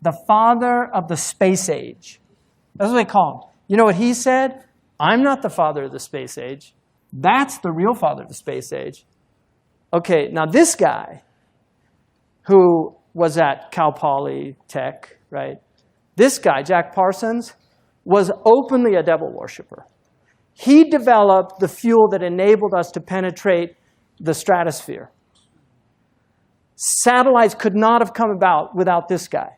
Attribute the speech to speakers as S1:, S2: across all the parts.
S1: the father of the space age. That's what they call him. You know what he said? I'm not the father of the space age. That's the real father of the space age. Okay, now this guy, who was at Cal Poly Tech, right? This guy, Jack Parsons, was openly a devil worshiper. He developed the fuel that enabled us to penetrate the stratosphere. Satellites could not have come about without this guy.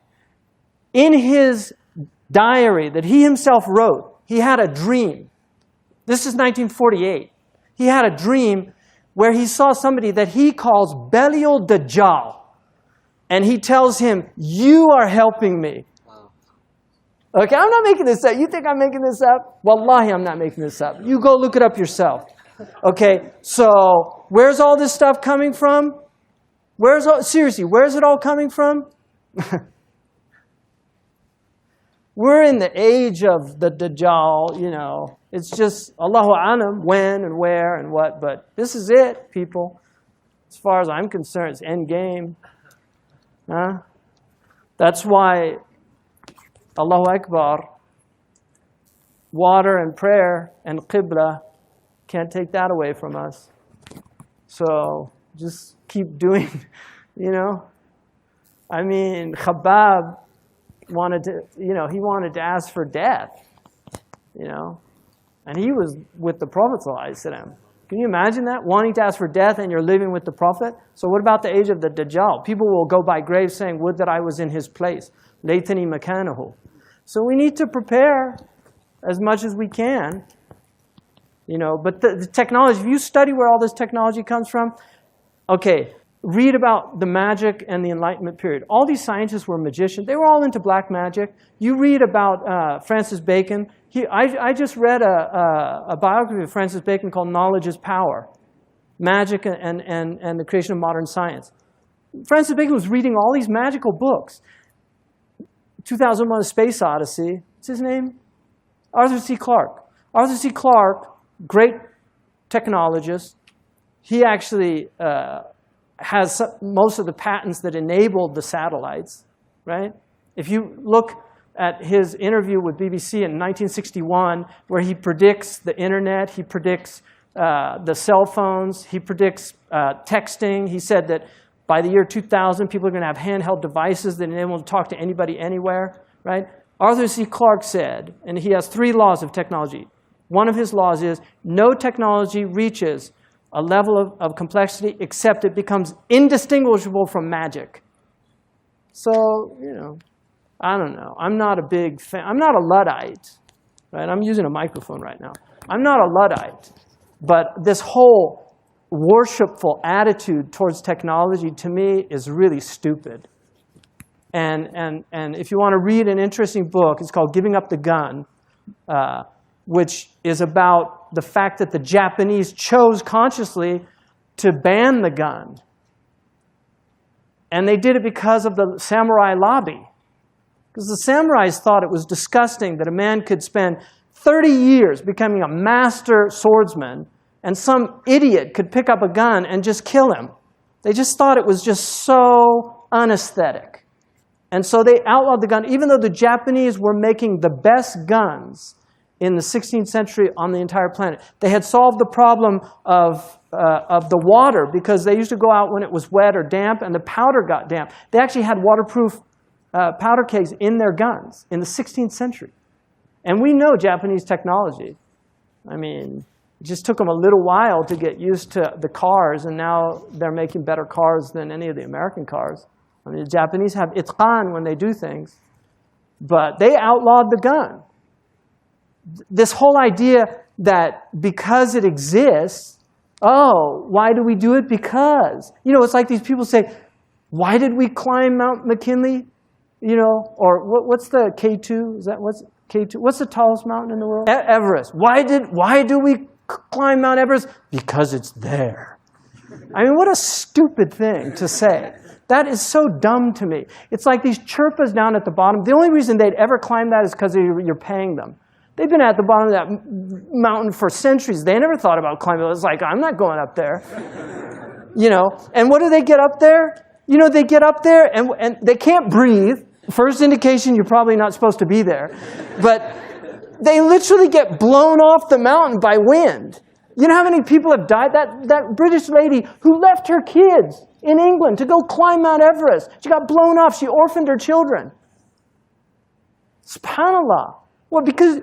S1: In his diary that he himself wrote, he had a dream. This is 1948. He had a dream where he saw somebody that he calls Belial Dajjal. And he tells him, you are helping me. Okay, I'm not making this up. You think I'm making this up? Wallahi, I'm not making this up. You go look it up yourself. Okay, so where's all this stuff coming from? Seriously, where's it all coming from? We're in the age of the Dajjal, you know. It's just Allahu Alam, when and where and what. But this is it, people. As far as I'm concerned, it's end game. Huh? That's why Allahu Akbar, water and prayer and Qibla, can't take that away from us. So just keep doing, you know. I mean, Khabbab wanted to, you know, he wanted to ask for death, you know. And he was with the Prophet ﷺ. Can you imagine that? Wanting to ask for death and you're living with the Prophet? So what about the age of the Dajjal? People will go by graves saying, would that I was in his place. Laytani makanahu. So we need to prepare as much as we can. You know, but the technology, if you study where all this technology comes from, okay, read about the magic and the Enlightenment period. All these scientists were magicians. They were all into black magic. You read about Francis Bacon. I just read a biography of Francis Bacon called Knowledge is Power, Magic and the Creation of Modern Science. Francis Bacon was reading all these magical books. 2001: A Space Odyssey. What's his name? Arthur C. Clarke. Arthur C. Clarke, great technologist. He actually has most of the patents that enabled the satellites, right? If you look at his interview with BBC in 1961, where he predicts the internet, he predicts the cell phones, he predicts texting. He said that by the year 2000, people are going to have handheld devices that enable them to talk to anybody anywhere, right? Arthur C. Clarke said, and he has 3 laws of technology. One of his laws is no technology reaches a level of complexity except it becomes indistinguishable from magic. So, you know, I don't know. I'm not a big fan. I'm not a Luddite, right? I'm using a microphone right now. I'm not a Luddite. But this whole worshipful attitude towards technology, to me, is really stupid. And if you want to read an interesting book, it's called Giving Up the Gun, which is about the fact that the Japanese chose consciously to ban the gun. And they did it because of the samurai lobby. Because the samurais thought it was disgusting that a man could spend 30 years becoming a master swordsman and some idiot could pick up a gun and just kill him. They just thought it was just so unaesthetic. And so they outlawed the gun, even though the Japanese were making the best guns in the 16th century on the entire planet. They had solved the problem of the water because they used to go out when it was wet or damp and the powder got damp. They actually had waterproof powder kegs in their guns in the 16th century. And we know Japanese technology. I mean, it just took them a little while to get used to the cars, and now they're making better cars than any of the American cars. I mean, the Japanese have itqan when they do things, but they outlawed the gun. This whole idea that because it exists, oh, why do we do it? Because. You know, it's like these people say, why did we climb Mount McKinley? You know, or what's the K2? Is that what's K2? What's the tallest mountain in the world? Everest. Why do we climb Mount Everest? Because it's there. I mean, what a stupid thing to say. That is so dumb to me. It's like these Sherpas down at the bottom. The only reason they'd ever climb that is because you're paying them. They've been at the bottom of that mountain for centuries. They never thought about climbing. It was like, I'm not going up there. You know, and what do they get up there? You know, they get up there and they can't breathe. First indication you're probably not supposed to be there. But they literally get blown off the mountain by wind. You know how many people have died? That British lady who left her kids in England to go climb Mount Everest. She got blown off. She orphaned her children. SubhanAllah. Well, because,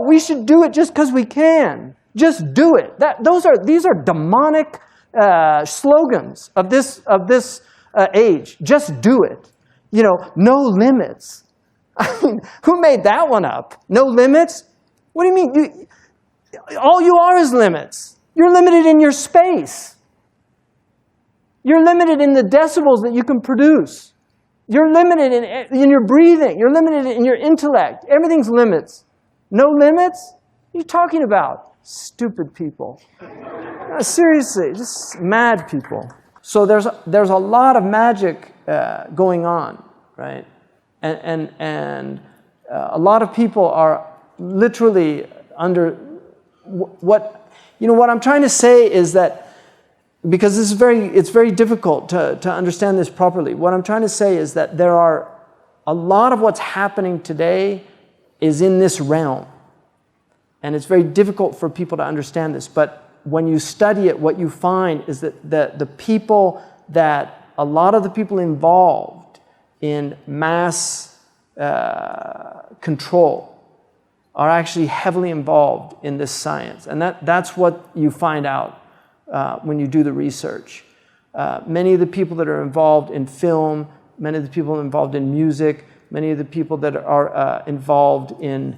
S1: we should do it just because we can. Just do it. These are demonic slogans of this age. Just do it. You know, no limits. I mean, who made that one up? No limits? What do you mean? All you are is limits. You're limited in your space. You're limited in the decibels that you can produce. You're limited in your breathing. You're limited in your intellect. Everything's limits. No limits? What are you talking about? Stupid people. Seriously, just mad people. So there's a lot of magic going on, right? And a lot of people are literally under what I'm trying to say is that, because it's very difficult to understand this properly. What I'm trying to say is that there are a lot of what's happening today is in this realm. And it's very difficult for people to understand this. But when you study it, what you find is that a lot of the people involved in mass control are actually heavily involved in this science. And that's what you find out when you do the research. Many of the people that are involved in film, many of the people involved in music, many of the people that are involved in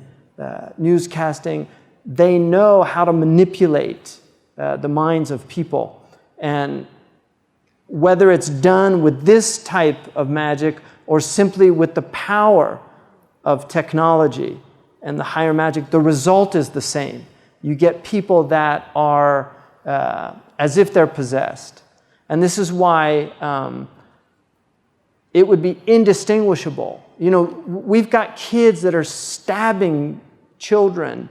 S1: newscasting, they know how to manipulate the minds of people. And whether it's done with this type of magic or simply with the power of technology and the higher magic, the result is the same. You get people that are as if they're possessed. And this is why it would be indistinguishable. You know, we've got kids that are stabbing children.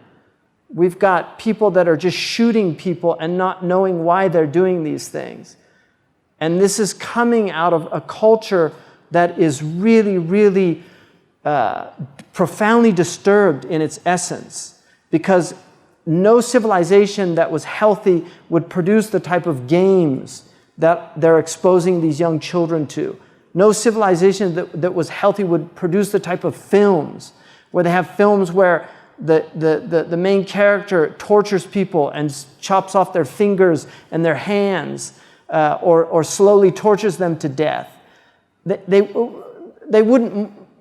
S1: We've got people that are just shooting people and not knowing why they're doing these things. And this is coming out of a culture that is really, really profoundly disturbed in its essence, because no civilization that was healthy would produce the type of games that they're exposing these young children to. No civilization that was healthy would produce the type of films where they have films where the main character tortures people and chops off their fingers and their hands, or slowly tortures them to death.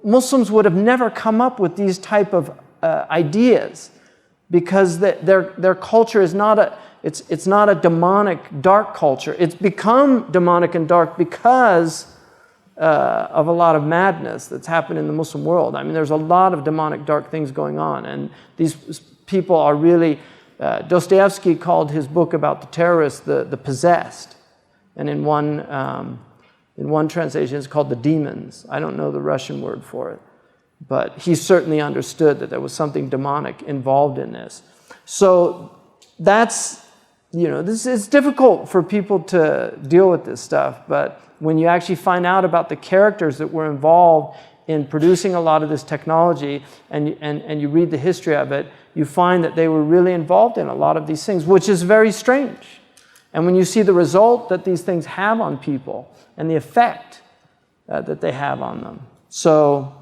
S1: Muslims would have never come up with these type of ideas, because their culture is not a demonic, dark culture. It's become demonic and dark because of a lot of madness that's happened in the Muslim world. I mean, there's a lot of demonic, dark things going on, and these people are really. Dostoevsky called his book about the terrorists the possessed, and in one translation it's called the demons. I don't know the Russian word for it, but he certainly understood that there was something demonic involved in this. So that's, it's difficult for people to deal with this stuff, but when you actually find out about the characters that were involved in producing a lot of this technology, and you read the history of it, you find that they were really involved in a lot of these things, which is very strange. And when you see the result that these things have on people and the effect that they have on them. So,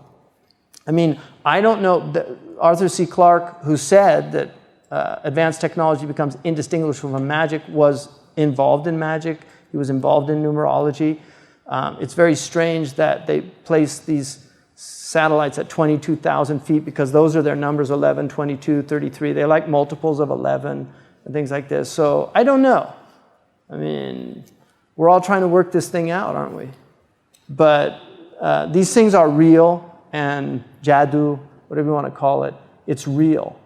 S1: I mean, I don't know, Arthur C. Clarke, who said that advanced technology becomes indistinguishable from magic, was involved in magic. He was involved in numerology. It's very strange that they place these satellites at 22,000 feet, because those are their numbers, 11, 22, 33. They like multiples of 11 and things like this. So I don't know. I mean, we're all trying to work this thing out, aren't we? But these things are real, and jadoo, whatever you want to call it, it's real.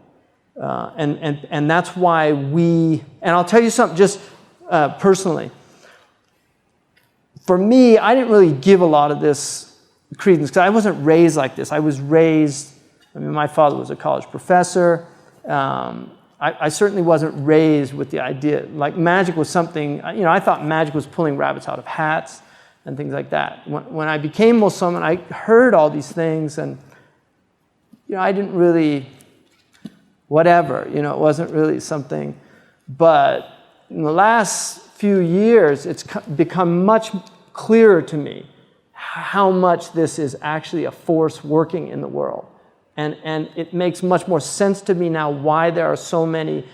S1: And that's why and I'll tell you something just personally. For me, I didn't really give a lot of this credence, because I wasn't raised like this. I was raised, my father was a college professor. I certainly wasn't raised with the idea, like magic was something, I thought magic was pulling rabbits out of hats. and things like that. When I became Muslim and I heard all these things, and I didn't really, whatever, it wasn't really something. But in the last few years, it's become much clearer to me how much this is actually a force working in the world. And it makes much more sense to me now why there are so many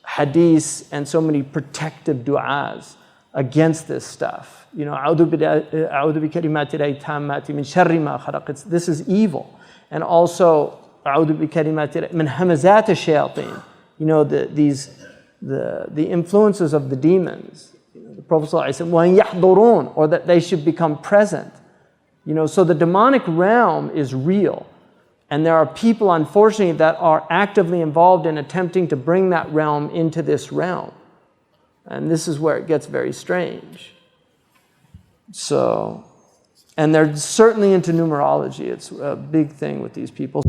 S1: hadiths and so many protective du'as against this stuff. أعوذ بكلمات الله التامات من شر ما خلق. This is evil. And also, أعوذ بكلمات الله من همزات الشياطين. The influences of the demons. The Prophet ﷺ said, وَأَنْ يَحْضُرُونَ, or that they should become present. So the demonic realm is real. And there are people, unfortunately, that are actively involved in attempting to bring that realm into this realm. And this is where it gets very strange. So, and they're certainly into numerology. It's a big thing with these people.